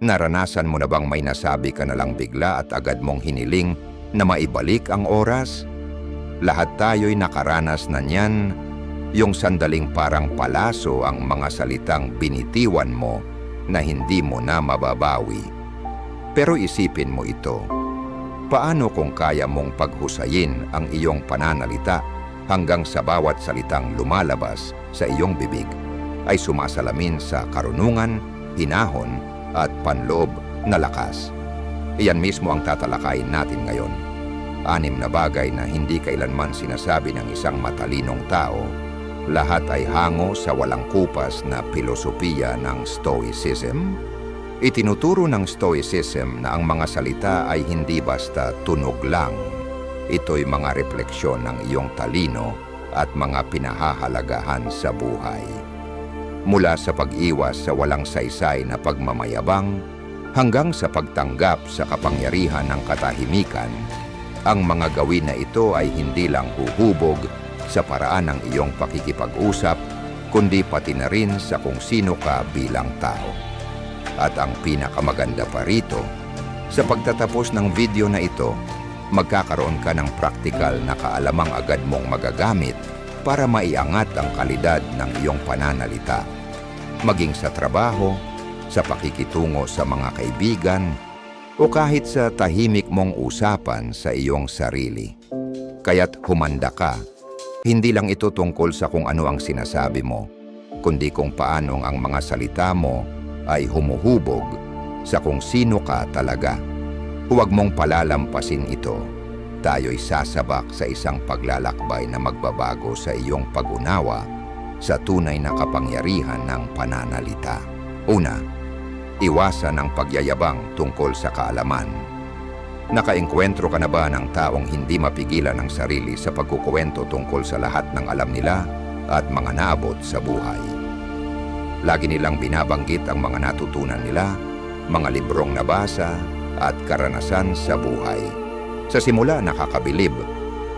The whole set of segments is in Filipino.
Naranasan mo na bang may nasabi ka na lang bigla at agad mong hiniling na maibalik ang oras? Lahat tayo'y nakaranas na niyan, yung sandaling parang palaso ang mga salitang binitiwan mo na hindi mo na mababawi. Pero isipin mo ito, paano kung kaya mong paghusayin ang iyong pananalita hanggang sa bawat salitang lumalabas sa iyong bibig ay sumasalamin sa karunungan, hinahon at panloob na lakas? Iyan mismo ang tatalakayin natin ngayon. 6 na bagay na hindi kailanman sinasabi ng isang matalinong tao. Lahat ay hango sa walang kupas na pilosopiya ng Stoicism. Itinuturo ng Stoicism na ang mga salita ay hindi basta tunog lang. Ito'y mga refleksyon ng iyong talino at mga pinahahalagahan sa buhay. Mula sa pag-iwas sa walang saysay na pagmamayabang hanggang sa pagtanggap sa kapangyarihan ng katahimikan, ang mga gawin na ito ay hindi lang huhubog sa paraan ng iyong pakikipag-usap, kundi pati na rin sa kung sino ka bilang tao. At ang pinakamaganda pa rito, sa pagtatapos ng video na ito, magkakaroon ka ng praktikal na kaalamang agad mong magagamit para maiangat ang kalidad ng iyong pananalita, maging sa trabaho, sa pakikitungo sa mga kaibigan, o kahit sa tahimik mong usapan sa iyong sarili. Kaya't humanda ka. Hindi lang ito tungkol sa kung ano ang sinasabi mo, kundi kung paano ang mga salita mo ay humuhubog sa kung sino ka talaga. Huwag mong palalampasin ito. Tayo'y sasabak sa isang paglalakbay na magbabago sa iyong pag-unawa sa tunay na kapangyarihan ng pananalita. Una, iwasan ang pagyayabang tungkol sa kaalaman. Nakaengkwentro ka na ba ng taong hindi mapigilan ang sarili sa pagkukuwento tungkol sa lahat ng alam nila at mga naabot sa buhay? Lagi nilang binabanggit ang mga natutunan nila, mga librong nabasa at karanasan sa buhay. Sa simula nakakabilib,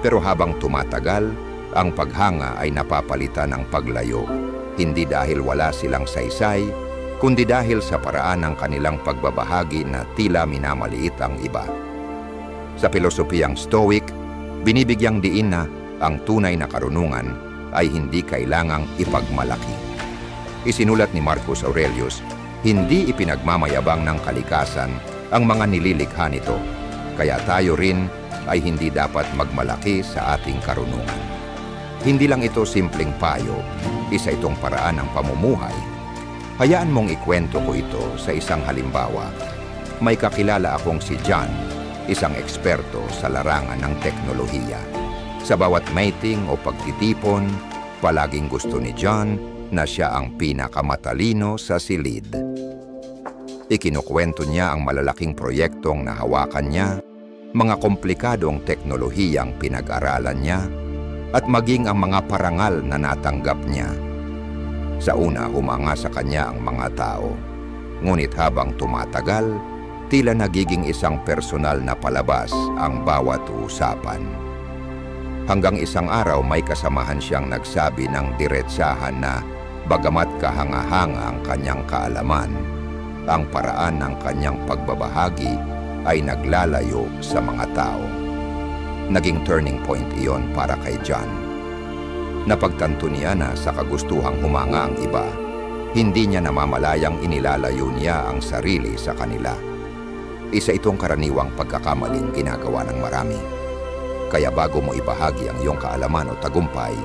pero habang tumatagal, ang paghanga ay napapalitan ng paglayo, hindi dahil wala silang saysay, kundi dahil sa paraan ng kanilang pagbabahagi na tila minamaliit ang iba. Sa pilosopiyang Stoic, binibigyang diin na ang tunay na karunungan ay hindi kailangang ipagmalaki. Isinulat ni Marcus Aurelius, hindi ipinagmamayabang ng kalikasan ang mga nililikha nito, kaya tayo rin ay hindi dapat magmalaki sa ating karunungan. Hindi lang ito simpleng payo, isa itong paraan ng pamumuhay. Hayaan mong ikwento ko ito sa isang halimbawa. May kakilala akong si John, isang eksperto sa larangan ng teknolohiya. Sa bawat meeting o pagtitipon, palaging gusto ni John na siya ang pinakamatalino sa silid. Ikinukwento niya ang malalaking proyektong nahawakan niya, mga komplikadong teknolohiyang pinag-aralan niya, at maging ang mga parangal na natanggap niya. Sa una, humanga sa kanya ang mga tao. Ngunit habang tumatagal, tila nagiging isang personal na palabas ang bawat usapan. Hanggang isang araw may kasamahan siyang nagsabi ng diretsahan na bagamat kahanga-hanga ang kanyang kaalaman, ang paraan ng kanyang pagbabahagi ay naglalayo sa mga tao. Naging turning point iyon para kay John. Napagtanto niya na sa kagustuhang humanga ang iba, hindi niya namamalayang inilalayo niya ang sarili sa kanila. Isa itong karaniwang pagkakamaling ginagawa ng marami. Kaya bago mo ibahagi ang iyong kaalaman o tagumpay,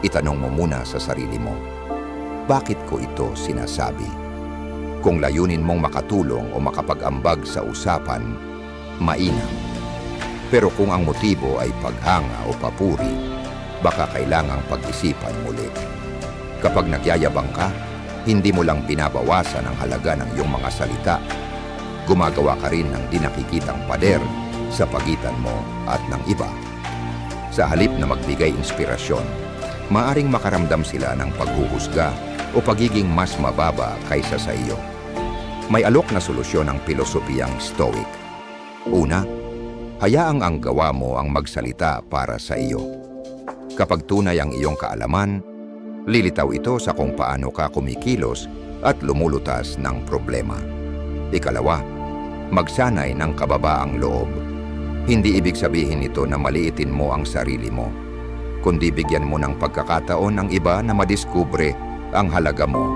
itanong mo muna sa sarili mo, bakit ko ito sinasabi? Kung layunin mong makatulong o makapag-ambag sa usapan, mainam. Pero kung ang motibo ay paghanga o papuri, baka kailangang pag-isipan muli. Kapag nagyayabang ka, hindi mo lang binabawasan ang halaga ng iyong mga salita. Gumagawa ka rin ng di nakikitang pader sa pagitan mo at ng iba. Sa halip na magbigay inspirasyon, maaring makaramdam sila ng paghuhusga o pagiging mas mababa kaysa sa iyo. May alok na solusyon ang pilosopiyang Stoic. Una, hayaang ang gawa mo ang magsalita para sa iyo. Kapag tunay ang iyong kaalaman, lilitaw ito sa kung paano ka kumikilos at lumulutas ng problema. Ikalawa, magsanay ng kababaang loob. Hindi ibig sabihin ito na maliitin mo ang sarili mo, kundi bigyan mo ng pagkakataon ang iba na madiskubre ang halaga mo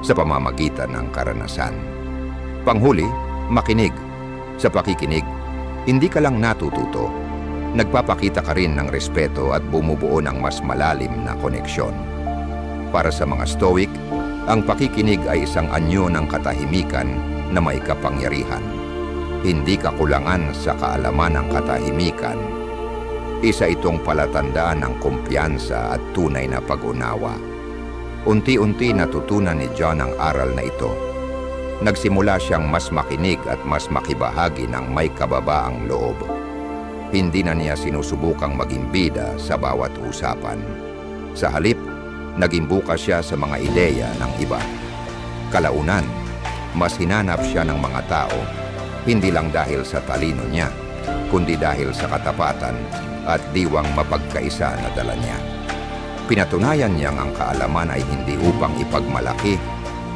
sa pamamagitan ng karanasan. Panghuli, makinig. Sa pakikinig, hindi ka lang natututo. Nagpapakita ka rin ng respeto at bumubuo ng mas malalim na koneksyon. Para sa mga Stoic, ang pakikinig ay isang anyo ng katahimikan na may kapangyarihan. Hindi kakulangan sa kaalaman ng katahimikan. Isa itong palatandaan ng kumpiyansa at tunay na pag-unawa. Unti-unti natutunan ni John ang aral na ito. Nagsimula siyang mas makinig at mas makibahagi ng may kababaang loob. Hindi na niya sinusubukang maging bida sa bawat usapan. Sa halip, naging bukas siya sa mga ideya ng iba. Kalaunan, mas hinanap siya ng mga tao, hindi lang dahil sa talino niya, kundi dahil sa katapatan at diwang mapagkaisa na dala niya. Pinatunayan niyang ang kaalaman ay hindi upang ipagmalaki,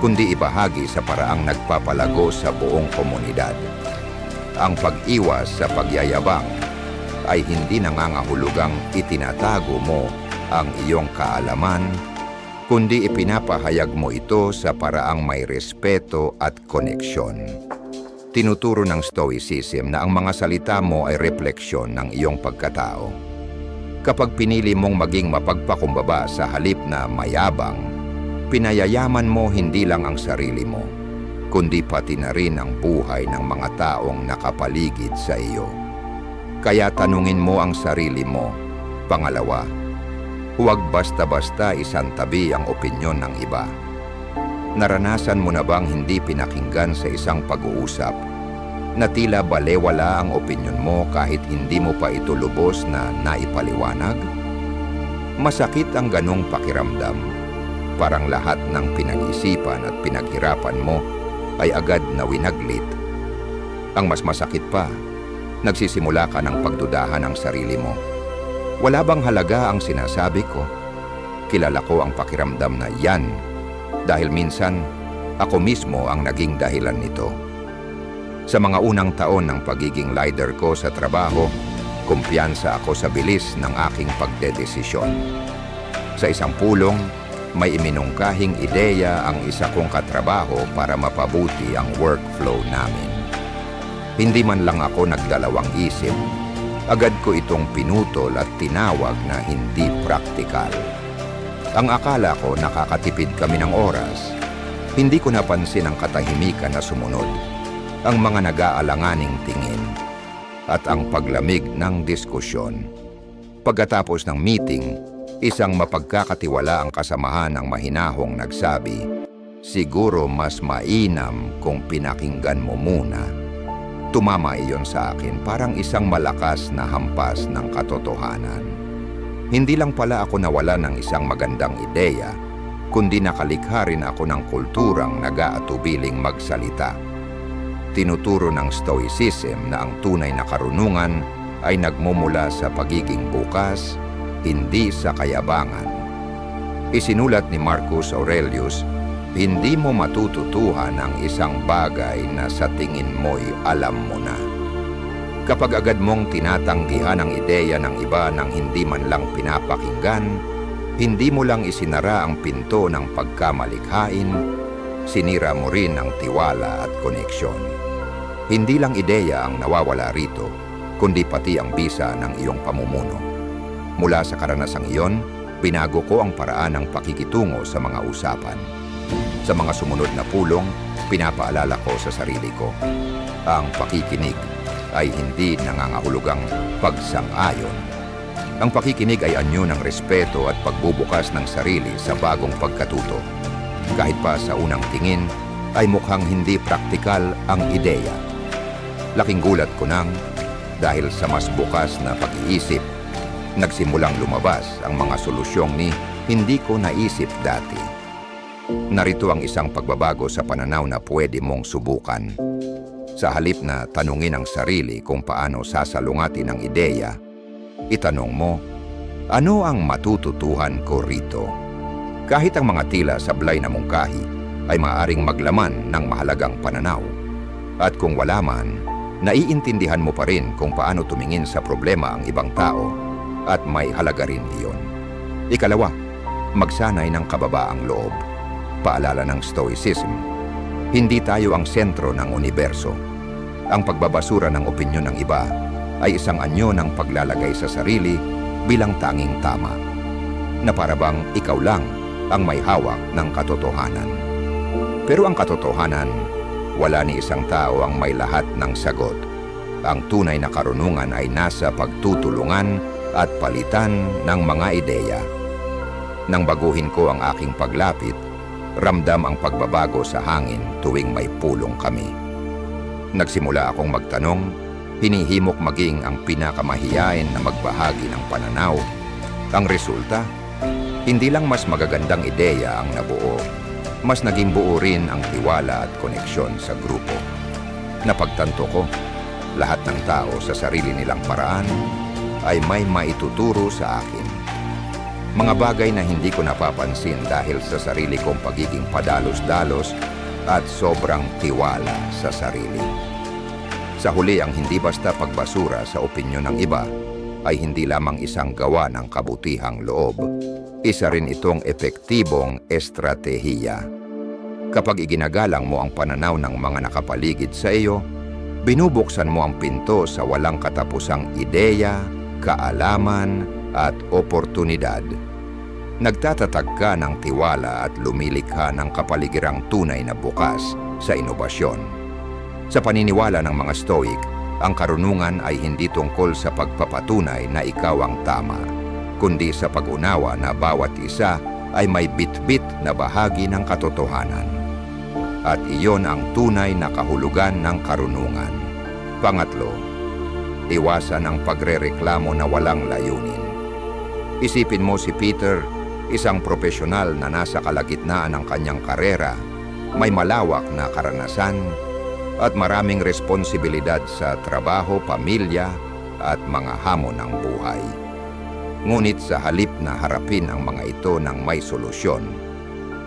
kundi ibahagi sa paraang nagpapalago sa buong komunidad. Ang pag-iwas sa pagyayabang ay hindi nangangahulugang itinatago mo ang iyong kaalaman, kundi ipinapahayag mo ito sa paraang may respeto at koneksyon. Tinuturo ng Stoicism na ang mga salita mo ay refleksyon ng iyong pagkatao. Kapag pinili mong maging mapagpakumbaba sa halip na mayabang, pinayayaman mo hindi lang ang sarili mo, kundi pati na rin ang buhay ng mga taong nakapaligid sa iyo. Kaya tanungin mo ang sarili mo. Pangalawa, huwag basta-basta isantabi ang opinyon ng iba. Naranasan mo na bang hindi pinakinggan sa isang pag-uusap na tila balewala ang opinyon mo kahit hindi mo pa ito lubos na naipaliwanag? Masakit ang ganong pakiramdam. Parang lahat ng pinag-isipan at pinaghirapan mo ay agad na winaglit. Ang mas masakit pa, nagsisimula ka ng pagdudahan ng sarili mo. Wala bang halaga ang sinasabi ko? Kilala ko ang pakiramdam na yan dahil minsan ako mismo ang naging dahilan nito. Sa mga unang taon ng pagiging leader ko sa trabaho, kumpiyansa ako sa bilis ng aking pagdedesisyon. Sa isang pulong, may iminungkahing ideya ang isa kong katrabaho para mapabuti ang workflow namin. Hindi man lang ako nagdalawang isip, agad ko itong pinutol at tinawag na hindi praktikal. Ang akala ko nakakatipid kami ng oras. Hindi ko napansin ang katahimikan na sumunod, ang mga nag-aalanganing tingin, at ang paglamig ng diskusyon. Pagkatapos ng meeting, isang mapagkakatiwala ang kasamahan ng mahinahong nagsabi, "Siguro mas mainam kung pinakinggan mo muna." Tumama iyon sa akin parang isang malakas na hampas ng katotohanan. Hindi lang pala ako nawala ng isang magandang ideya, kundi nakalikha rin ako ng kulturang nag-aatubiling magsalita. Tinuturo ng Stoicism na ang tunay na karunungan ay nagmumula sa pagiging bukas, hindi sa kayabangan. Isinulat ni Marcus Aurelius, hindi mo matututuhan ang isang bagay na sa tingin mo'y alam mo na. Kapag agad mong tinatanggihan ang ideya ng iba nang hindi man lang pinapakinggan, hindi mo lang isinara ang pinto ng pagkamalikhain, sinira mo rin ang tiwala at koneksyon. Hindi lang ideya ang nawawala rito, kundi pati ang bisa ng iyong pamumuno. Mula sa karanasang iyon, binago ko ang paraan ng pakikitungo sa mga usapan. Sa mga sumunod na pulong, pinapaalala ko sa sarili ko, ang pakikinig ay hindi nangangahulugang pagsang-ayon. Ang pakikinig ay anyo ng respeto at pagbubukas ng sarili sa bagong pagkatuto. Kahit pa sa unang tingin, ay mukhang hindi praktikal ang ideya. Laking gulat ko nang, dahil sa mas bukas na pag-iisip, nagsimulang lumabas ang mga solusyong ni hindi ko naisip dati. Narito ang isang pagbabago sa pananaw na pwede mong subukan. Sa halip na tanungin ang sarili kung paano sasalungatin ang ideya, itanong mo, ano ang matututuhan ko rito? Kahit ang mga tila sablay na mungkahi ay maaaring maglaman ng mahalagang pananaw. At kung wala man, naiintindihan mo pa rin kung paano tumingin sa problema ang ibang tao at may halaga rin iyon. Ikalawa, magsanay ng kababaang loob. Paalala ng Stoicism, hindi tayo ang sentro ng universo. Ang pagbabasura ng opinyon ng iba ay isang anyo ng paglalagay sa sarili bilang tanging tama, na para bang ikaw lang ang may hawak ng katotohanan. Pero ang katotohanan, wala ni isang tao ang may lahat ng sagot. Ang tunay na karunungan ay nasa pagtutulungan at palitan ng mga ideya. Nang baguhin ko ang aking paglapit, ramdam ang pagbabago sa hangin tuwing may pulong kami. Nagsimula akong magtanong, hinihimok maging ang pinakamahiyain na magbahagi ng pananaw. Ang resulta, hindi lang mas magagandang ideya ang nabuo, mas naging buo rin ang tiwala at koneksyon sa grupo. Napagtanto ko, lahat ng tao sa sarili nilang paraan ay may maituturo sa akin. Mga bagay na hindi ko napapansin dahil sa sarili kong pagiging padalos-dalos at sobrang tiwala sa sarili. Sa huli, ang hindi basta pagbasura sa opinyon ng iba ay hindi lamang isang gawa ng kabutihang loob. Isa rin itong epektibong estratehiya. Kapag iginagalang mo ang pananaw ng mga nakapaligid sa iyo, binubuksan mo ang pinto sa walang katapusang ideya, kaalaman at oportunidad. Nagtatatag ka ng tiwala at lumilikha ng kapaligirang tunay na bukas sa inobasyon. Sa paniniwala ng mga Stoic, ang karunungan ay hindi tungkol sa pagpapatunay na ikaw ang tama, kundi sa pag-unawa na bawat isa ay may bit-bit na bahagi ng katotohanan. At iyon ang tunay na kahulugan ng karunungan. Pangatlo, iwasan ang pagrereklamo na walang layunin. Isipin mo si Peter, isang profesional na nasa kalagitnaan ng kanyang karera, may malawak na karanasan at maraming responsibilidad sa trabaho, pamilya at mga hamon ng buhay. Ngunit sa halip na harapin ang mga ito ng may solusyon,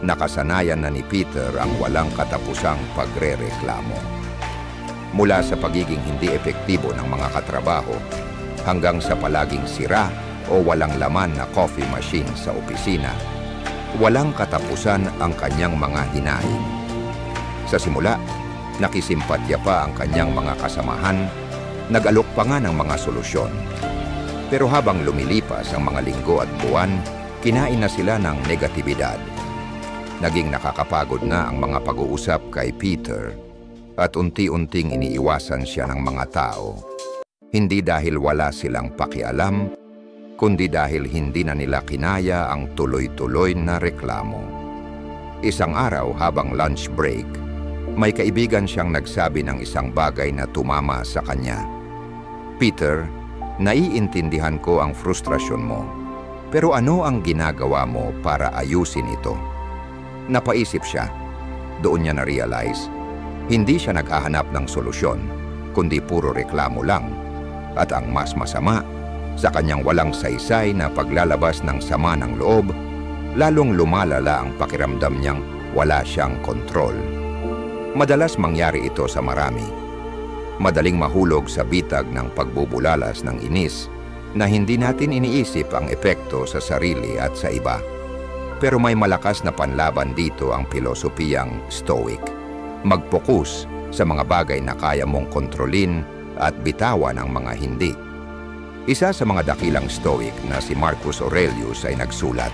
nakasanayan na ni Peter ang walang katapusang pagrereklamo. Mula sa pagiging hindi epektibo ng mga katrabaho hanggang sa palaging sira o walang laman na coffee machine sa opisina, walang katapusan ang kanyang mga hinaing. Sa simula, nakisimpatya pa ang kanyang mga kasamahan, nag-alok pa nga ng mga solusyon. Pero habang lumilipas ang mga linggo at buwan, kinain na sila ng negatibidad. Naging nakakapagod na ang mga pag-uusap kay Peter at unti-unting iniiwasan siya ng mga tao. Hindi dahil wala silang pakialam, kundi dahil hindi na nila kinaya ang tuloy-tuloy na reklamo. Isang araw habang lunch break, may kaibigan siyang nagsabi ng isang bagay na tumama sa kanya. Peter, naiintindihan ko ang frustrasyon mo, pero ano ang ginagawa mo para ayusin ito? Napaisip siya. Doon niya na-realize, hindi siya naghahanap ng solusyon, kundi puro reklamo lang. At ang mas masama, sa kanyang walang saysay na paglalabas ng sama ng loob, lalong lumalala ang pakiramdam niyang wala siyang kontrol. Madalas mangyari ito sa marami. Madaling mahulog sa bitag ng pagbubulalas ng inis na hindi natin iniisip ang epekto sa sarili at sa iba. Pero may malakas na panlaban dito ang pilosopiyang Stoic. Mag-focus sa mga bagay na kaya mong kontrolin at bitawan ang mga hindi. Isa sa mga dakilang Stoic na si Marcus Aurelius ay nagsulat,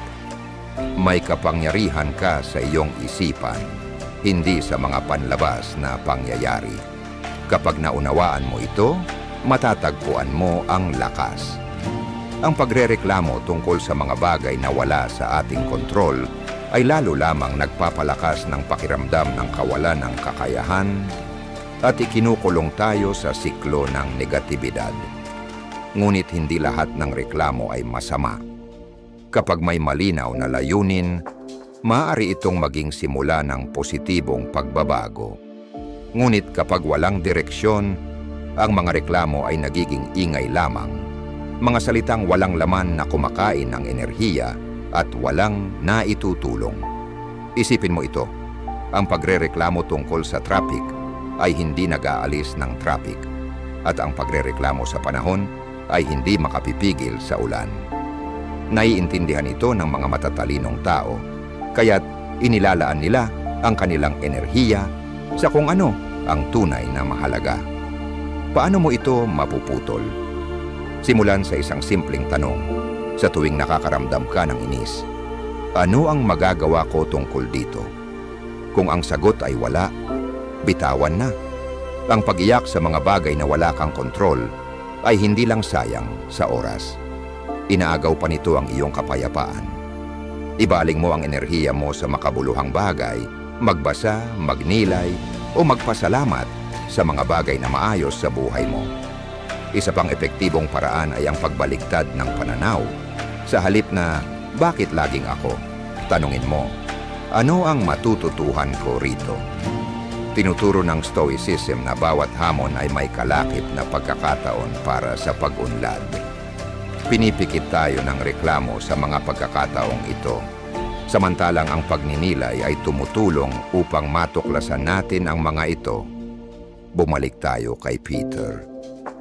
"May kapangyarihan ka sa iyong isipan, hindi sa mga panlabas na pangyayari. Kapag naunawaan mo ito, matatagpuan mo ang lakas." Ang pagrereklamo tungkol sa mga bagay na wala sa ating kontrol ay lalo lamang nagpapalakas ng pakiramdam ng kawalan ng kakayahan at ikinukulong tayo sa siklo ng negatibidad. Ngunit hindi lahat ng reklamo ay masama. Kapag may malinaw na layunin, maaari itong maging simula ng positibong pagbabago. Ngunit kapag walang direksyon, ang mga reklamo ay nagiging ingay lamang. Mga salitang walang laman na kumakain ng enerhiya at walang naitutulong. Isipin mo ito, ang pagrereklamo tungkol sa traffic ay hindi nag-aalis ng traffic at ang pagrereklamo sa panahon ay hindi makapipigil sa ulan. Naiintindihan ito ng mga matatalinong tao, kaya't inilalaan nila ang kanilang enerhiya sa kung ano ang tunay na mahalaga. Paano mo ito mapuputol? Simulan sa isang simpleng tanong. Sa tuwing nakakaramdam ka ng inis, ano ang magagawa ko tungkol dito? Kung ang sagot ay wala, bitawan na. Ang pag-iyak sa mga bagay na wala kang kontrol ay hindi lang sayang sa oras. Inaagaw pa nito ang iyong kapayapaan. Ibaling mo ang enerhiya mo sa makabuluhang bagay, magbasa, magnilay, o magpasalamat sa mga bagay na maayos sa buhay mo. Isa pang epektibong paraan ay ang pagbaligtad ng pananaw. Sa halip na, bakit laging ako? Tanungin mo, ano ang matututuhan ko rito? Tinuturo ng Stoicism na bawat hamon ay may kalakip na pagkakataon para sa pag-unlad. Pinipikit tayo ng reklamo sa mga pagkakataong ito, samantalang ang pagninilay ay tumutulong upang matuklasan natin ang mga ito. Bumalik tayo kay Peter.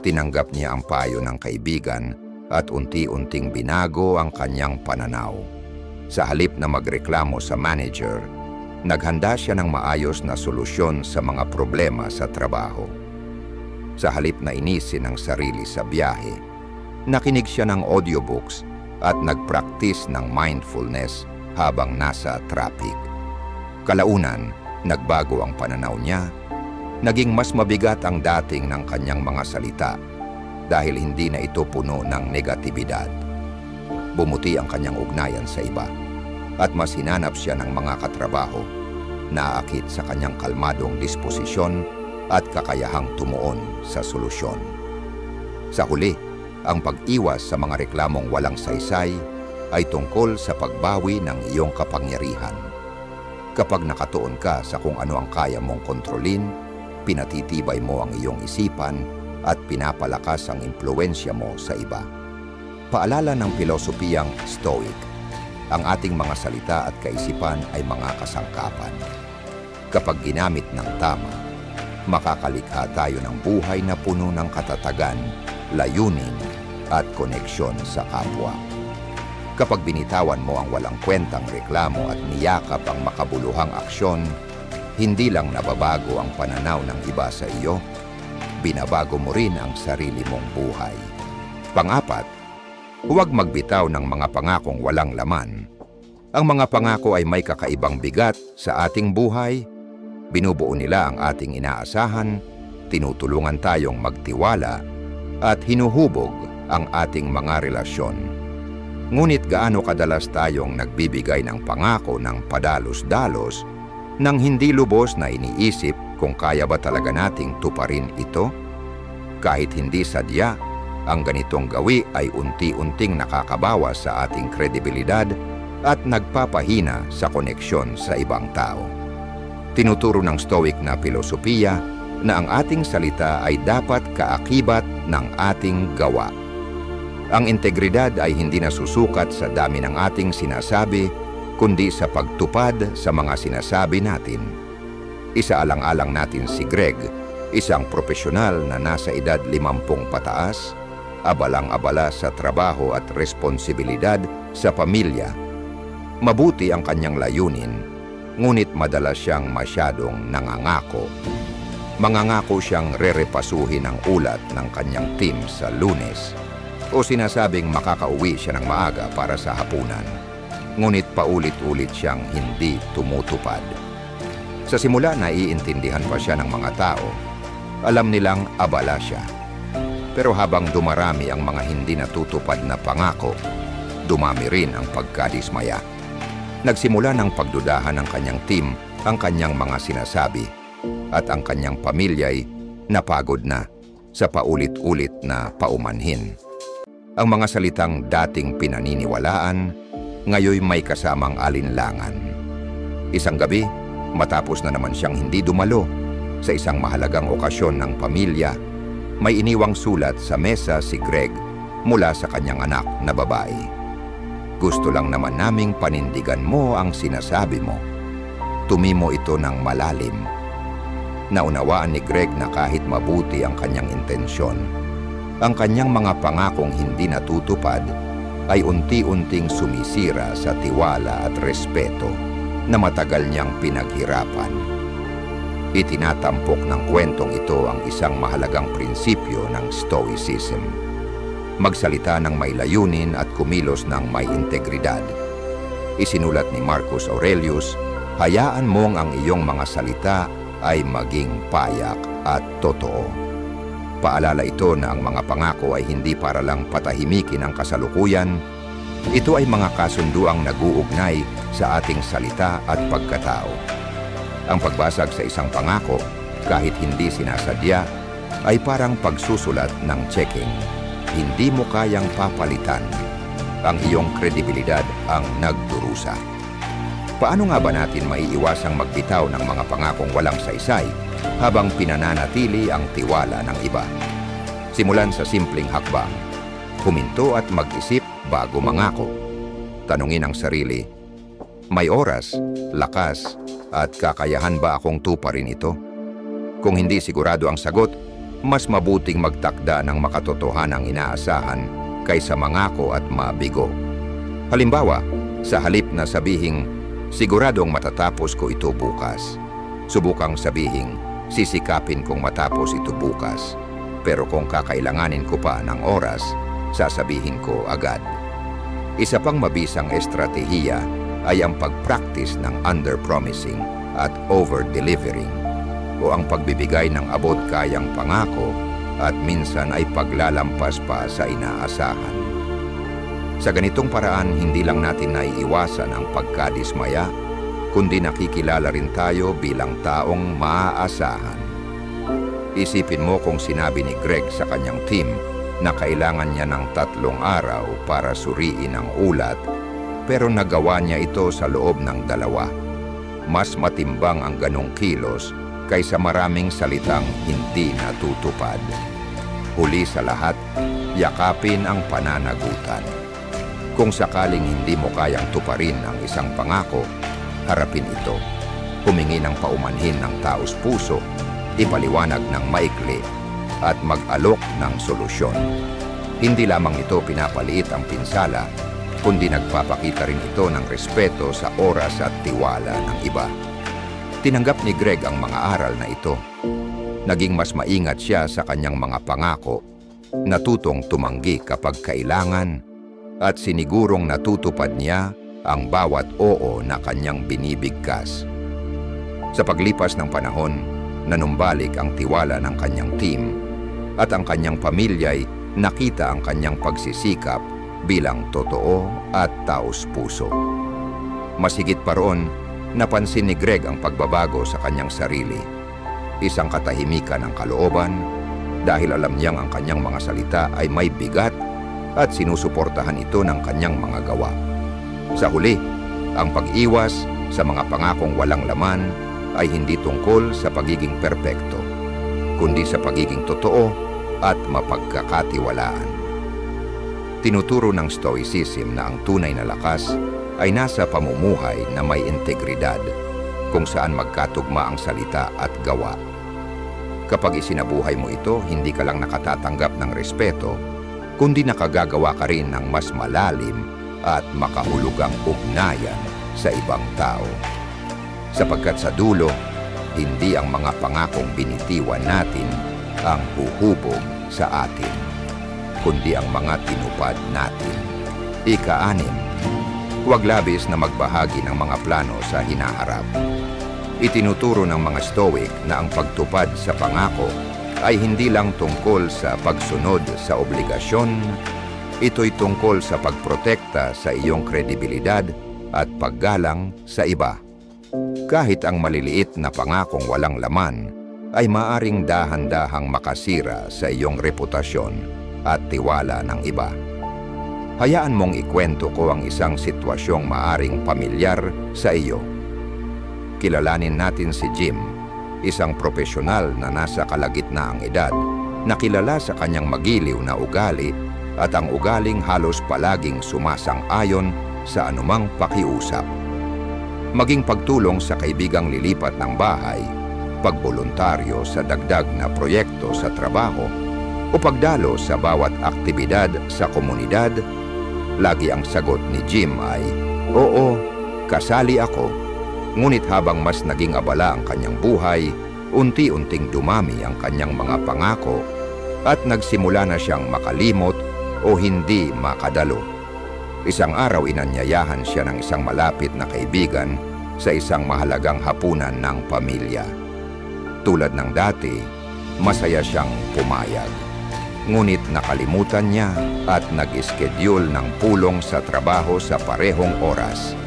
Tinanggap niya ang payo ng kaibigan at unti-unting binago ang kanyang pananaw. Sa halip na magreklamo sa manager, naghanda siya ng maayos na solusyon sa mga problema sa trabaho. Sa halip na inisin ang sarili sa biyahe, nakinig siya ng audiobooks at nagpractice ng mindfulness habang nasa traffic. Kalaunan, nagbago ang pananaw niya. Naging mas mabigat ang dating ng kanyang mga salita dahil hindi na ito puno ng negatibidad. Bumuti ang kanyang ugnayan sa iba at mas hinanap siya ng mga katrabaho na aakit sa kanyang kalmadong disposisyon at kakayahang tumuon sa solusyon. Sa huli, ang pag-iwas sa mga reklamong walang saysay ay tungkol sa pagbawi ng iyong kapangyarihan. Kapag nakatuon ka sa kung ano ang kaya mong kontrolin, pinatitibay mo ang iyong isipan at pinapalakas ang impluwensya mo sa iba. Paalala ng pilosopiyang Stoic, ang ating mga salita at kaisipan ay mga kasangkapan. Kapag ginamit ng tama, makakalikha tayo ng buhay na puno ng katatagan, layunin at koneksyon sa kapwa. Kapag binitawan mo ang walang kwentang reklamo at niyakap ang makabuluhang aksyon, hindi lang nababago ang pananaw ng iba sa iyo, binabago mo rin ang sarili mong buhay. Pang-apat, huwag magbitaw ng mga pangakong walang laman. Ang mga pangako ay may kakaibang bigat sa ating buhay. Binubuo nila ang ating inaasahan, tinutulungan tayong magtiwala, at hinuhubog ang ating mga relasyon. Ngunit gaano kadalas tayong nagbibigay ng pangako ng padalos-dalos nang hindi lubos na iniisip kung kaya ba talaga nating tuparin ito? Kahit hindi sadya, ang ganitong gawi ay unti-unting nakakabawas sa ating kredibilidad at nagpapahina sa koneksyon sa ibang tao. Tinuturo ng Stoic na filosofiya na ang ating salita ay dapat kaakibat ng ating gawa. Ang integridad ay hindi nasusukat sa dami ng ating sinasabi, kundi sa pagtupad sa mga sinasabi natin. Isaalang-alang natin si Greg, isang profesional na nasa edad 50 pataas, abalang-abala sa trabaho at responsibilidad sa pamilya. Mabuti ang kanyang layunin, ngunit madalas siyang masyadong nangangako. Mangangako siyang rerepasuhin ang ulat ng kanyang team sa Lunes o sinasabing makakauwi siya ng maaga para sa hapunan. Ngunit paulit-ulit siyang hindi tumutupad. Sa simula, naiintindihan pa siya ng mga tao. Alam nilang abala siya. Pero habang dumarami ang mga hindi natutupad na pangako, dumami rin ang pagkadismaya. Nagsimula ng pagdudahan ng kanyang team ang kanyang mga sinasabi at ang kanyang pamilya'y napagod na sa paulit-ulit na paumanhin. Ang mga salitang dating pinaniniwalaan ngayoy may kasamang alinlangan. Isang gabi, matapos na naman siyang hindi dumalo sa isang mahalagang okasyon ng pamilya, may iniwang sulat sa mesa si Greg mula sa kanyang anak na babae. Gusto lang naman naming panindigan mo ang sinasabi mo. Tumimo ito ng malalim. Naunawaan ni Greg na kahit mabuti ang kanyang intensyon, ang kanyang mga pangakong hindi natutupad ay unti-unting sumisira sa tiwala at respeto na matagal niyang pinaghirapan. Itinatampok ng kwentong ito ang isang mahalagang prinsipyo ng Stoicism. Magsalita ng may layunin at kumilos ng may integridad. Isinulat ni Marcus Aurelius, hayaan mong ang iyong mga salita ay maging payak at totoo. Paalala ito na ang mga pangako ay hindi para lang patahimikin ang kasalukuyan. Ito ay mga kasunduang nag-uugnay sa ating salita at pagkatao. Ang pagbasag sa isang pangako, kahit hindi sinasadya, ay parang pagsusulat ng checking. Hindi mo kayang papalitan. Ang iyong kredibilidad ang nagdurusa. Paano nga ba natin maiiwasang magbitaw ng mga pangakong walang saysay habang pinananatili ang tiwala ng iba? Simulan sa simpleng hakbang. Huminto at mag-isip bago mangako. Tanungin ang sarili, may oras, lakas, at kakayahan ba akong tuparin ito? Kung hindi sigurado ang sagot, mas mabuting magtakda ng makatotohanang inaasahan kaysa mangako at mabigo. Halimbawa, sa halip na sabihing, siguradong matatapos ko ito bukas, subukang sabihing, sisikapin kong matapos ito bukas. Pero kung kakailanganin ko pa ng oras, sasabihin ko agad. Isa pang mabisang estratehiya ay ang pag-practice ng under-promising at over-delivering o ang pagbibigay ng abot-kayang pangako at minsan ay paglalampas pa sa inaasahan. Sa ganitong paraan, hindi lang natin naiiwasan ang pagkadismaya, kundi nakikilala rin tayo bilang taong maaasahan. Isipin mo kung sinabi ni Greg sa kanyang team na kailangan niya ng 3 araw para suriin ang ulat, pero nagawa niya ito sa loob ng 2. Mas matimbang ang ganong kilos kaysa maraming salitang hindi natutupad. Huli sa lahat, yakapin ang pananagutan. Kung sakaling hindi mo kayang tuparin ang isang pangako, harapin ito. Humingi ng paumanhin ng taos puso, ipaliwanag ng maikli, at mag-alok ng solusyon. Hindi lamang ito pinapaliit ang pinsala, kundi nagpapakita rin ito ng respeto sa oras at tiwala ng iba. Tinanggap ni Greg ang mga aral na ito. Naging mas maingat siya sa kanyang mga pangako, natutong tumanggi kapag kailangan, at sinigurong natutupad niya ang bawat oo na kanyang binibigkas. Sa paglipas ng panahon, nanumbalik ang tiwala ng kanyang team at ang kanyang pamilya'y nakita ang kanyang pagsisikap bilang totoo at taos-puso. Mas higit pa roon, napansin ni Greg ang pagbabago sa kanyang sarili. Isang katahimikan ng kalooban dahil alam niyang ang kanyang mga salita ay may bigat at sinusuportahan ito ng kanyang mga gawa. Sa huli, ang pag-iwas sa mga pangakong walang laman ay hindi tungkol sa pagiging perpekto, kundi sa pagiging totoo at mapagkakatiwalaan. Tinuturo ng Stoicism na ang tunay na lakas ay nasa pamumuhay na may integridad, kung saan magkatugma ang salita at gawa. Kapag isinabuhay mo ito, hindi ka lang nakatatanggap ng respeto, kundi nakagagawa ka rin ng mas malalim at makahulugang ugnayan sa ibang tao. Sapagkat sa dulo, hindi ang mga pangakong binitiwan natin ang huhubog sa atin, kundi ang mga tinupad natin. Ika-6, huwag labis na magbahagi ng mga plano sa hinaharap. Itinuturo ng mga Stoic na ang pagtupad sa pangako ay hindi lang tungkol sa pagsunod sa obligasyon, ito'y tungkol sa pagprotekta sa iyong kredibilidad at paggalang sa iba. Kahit ang maliliit na pangakong walang laman ay maaring dahan-dahang makasira sa iyong reputasyon at tiwala ng iba. Hayaan mong ikwento ko ang isang sitwasyong maaring pamilyar sa iyo. Kilalanin natin si Jim, isang profesional na nasa kalagitnaang edad, na kilala sa kanyang magiliw na ugali at ang ugaling halos palaging sumasang-ayon sa anumang pakiusap. Maging pagtulong sa kaibigang lilipat ng bahay, pagboluntaryo sa dagdag na proyekto sa trabaho, o pagdalo sa bawat aktibidad sa komunidad? Lagi ang sagot ni Jim ay, oo, kasali ako. Ngunit habang mas naging abala ang kanyang buhay, unti-unting dumami ang kanyang mga pangako at nagsimula na siyang makalimot o hindi makadalo. Isang araw inanyayahan siya ng isang malapit na kaibigan sa isang mahalagang hapunan ng pamilya. Tulad ng dati, masaya siyang pumayag. Ngunit nakalimutan niya at nag-schedule ng pulong sa trabaho sa parehong oras.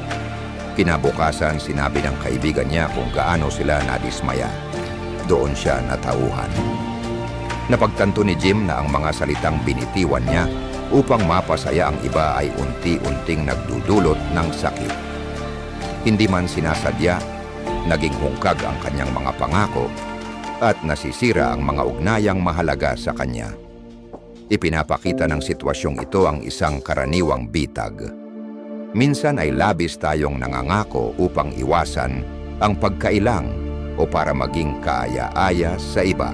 Kinabukasan, sinabi ng kaibigan niya kung gaano sila nadismaya. Doon siya natauhan. Napagtanto ni Jim na ang mga salitang binitiwan niya upang mapasaya ang iba ay unti-unting nagdudulot ng sakit. Hindi man sinasadya, naging hungkag ang kanyang mga pangako at nasisira ang mga ugnayang mahalaga sa kanya. Ipinapakita ng sitwasyong ito ang isang karaniwang bitag. Minsan ay labis tayong nangangako upang iwasan ang pagkailang o para maging kaaya-aya sa iba.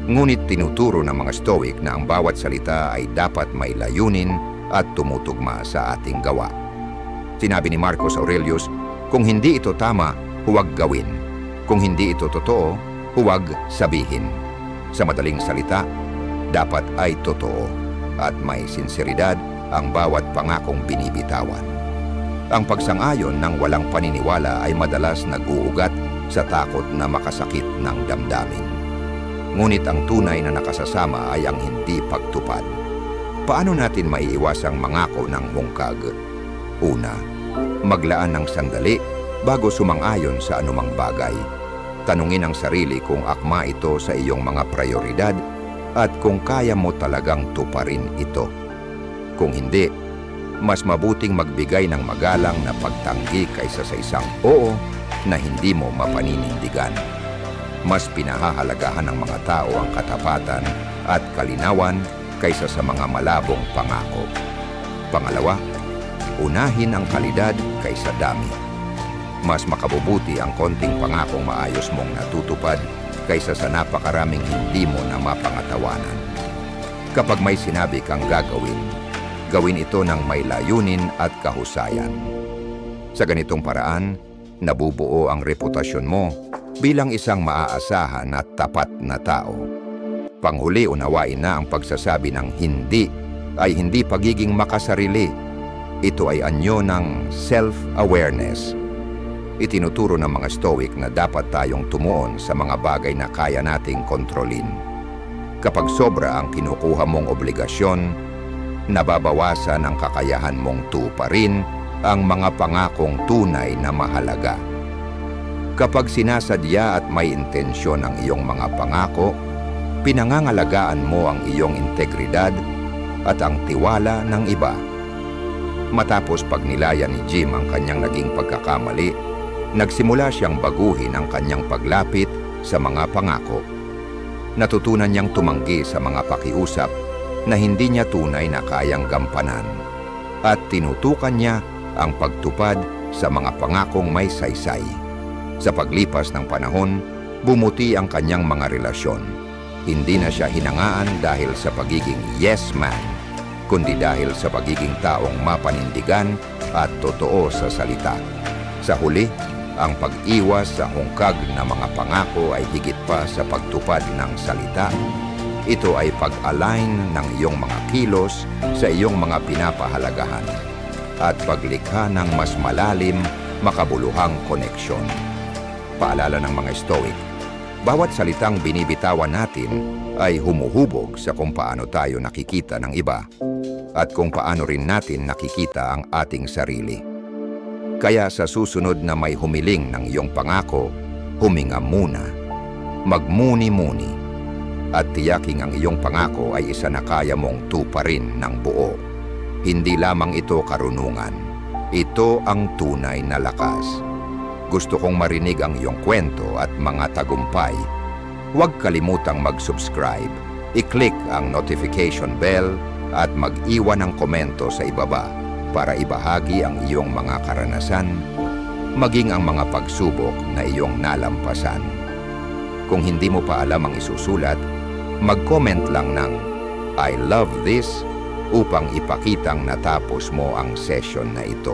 Ngunit tinuturo ng mga Stoic na ang bawat salita ay dapat may layunin at tumutugma sa ating gawa. Sinabi ni Marcus Aurelius, kung hindi ito tama, huwag gawin. Kung hindi ito totoo, huwag sabihin. Sa madaling salita, dapat ay totoo at may sinseridad ang bawat pangakong binibitawan. Ang pagsang-ayon ng walang paniniwala ay madalas nag-uugat sa takot na makasakit ng damdamin. Ngunit ang tunay na nakasasama ay ang hindi pagtupad. Paano natin maiiwasang mangako ng hungkag? Una, maglaan ng sandali bago sumang-ayon sa anumang bagay. Tanungin ang sarili kung akma ito sa iyong mga prioridad at kung kaya mo talagang tuparin ito. Kung hindi, mas mabuting magbigay ng magalang na pagtanggi kaysa sa isang oo na hindi mo mapaninindigan. Mas pinahahalagahan ng mga tao ang katapatan at kalinawan kaysa sa mga malabong pangako. Pangalawa, unahin ang kalidad kaysa dami. Mas makabubuti ang konting pangakong maayos mong natutupad kaysa sa napakaraming hindi mo na mapangatawanan. Kapag may sinabi kang gagawin, gawin ito ng may layunin at kahusayan. Sa ganitong paraan, nabubuo ang reputasyon mo bilang isang maaasahan at tapat na tao. Panghuli, unawain na ang pagsasabi ng hindi ay hindi pagiging makasarili. Ito ay anyo ng self-awareness. Itinuturo ng mga Stoic na dapat tayong tumuon sa mga bagay na kaya nating kontrolin. Kapag sobra ang kinukuha mong obligasyon, nababawasan ang kakayahan mong tuparin ang mga pangakong tunay na mahalaga. Kapag sinasadya at may intensyon ang iyong mga pangako, pinangangalagaan mo ang iyong integridad at ang tiwala ng iba. Matapos pagnilayan ni Jim ang kanyang naging pagkakamali, nagsimula siyang baguhin ang kanyang paglapit sa mga pangako. Natutunan niyang tumanggi sa mga pakiusap na hindi niya tunay na kayang gampanan at tinutukan niya ang pagtupad sa mga pangakong may saysay. Sa paglipas ng panahon, bumuti ang kanyang mga relasyon. Hindi na siya hinangaan dahil sa pagiging yes man, kundi dahil sa pagiging taong mapanindigan at totoo sa salita. Sa huli, ang pag-iwas sa hungkag na mga pangako ay higit pa sa pagtupad ng salita. Ito ay pag-align ng iyong mga kilos sa iyong mga pinapahalagahan at paglikha ng mas malalim, makabuluhang koneksyon. Paalala ng mga Stoic, bawat salitang binibitawan natin ay humuhubog sa kung paano tayo nakikita ng iba at kung paano rin natin nakikita ang ating sarili. Kaya sa susunod na may humiling ng iyong pangako, huminga muna, magmuni-muni, at tiyaking ang iyong pangako ay isa na kaya mong tuparin ng buo. Hindi lamang ito karunungan, ito ang tunay na lakas. Gusto kong marinig ang iyong kwento at mga tagumpay. Huwag kalimutang mag-subscribe, i-click ang notification bell at mag-iwan ng komento sa ibaba para ibahagi ang iyong mga karanasan, maging ang mga pagsubok na iyong nalampasan. Kung hindi mo pa alam ang isusulat, mag-comment lang ng "I love this" upang ipakitang natapos mo ang session na ito.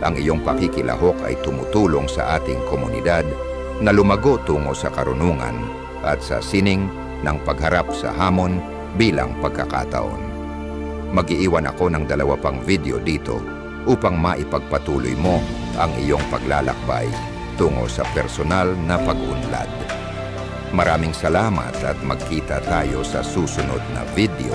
Ang iyong pakikilahok ay tumutulong sa ating komunidad na lumago tungo sa karunungan at sa sining ng pagharap sa hamon bilang pagkakataon. Mag-iiwan ako ng 2 pang video dito upang maipagpatuloy mo ang iyong paglalakbay tungo sa personal na pag-unlad. Maraming salamat at magkita tayo sa susunod na video.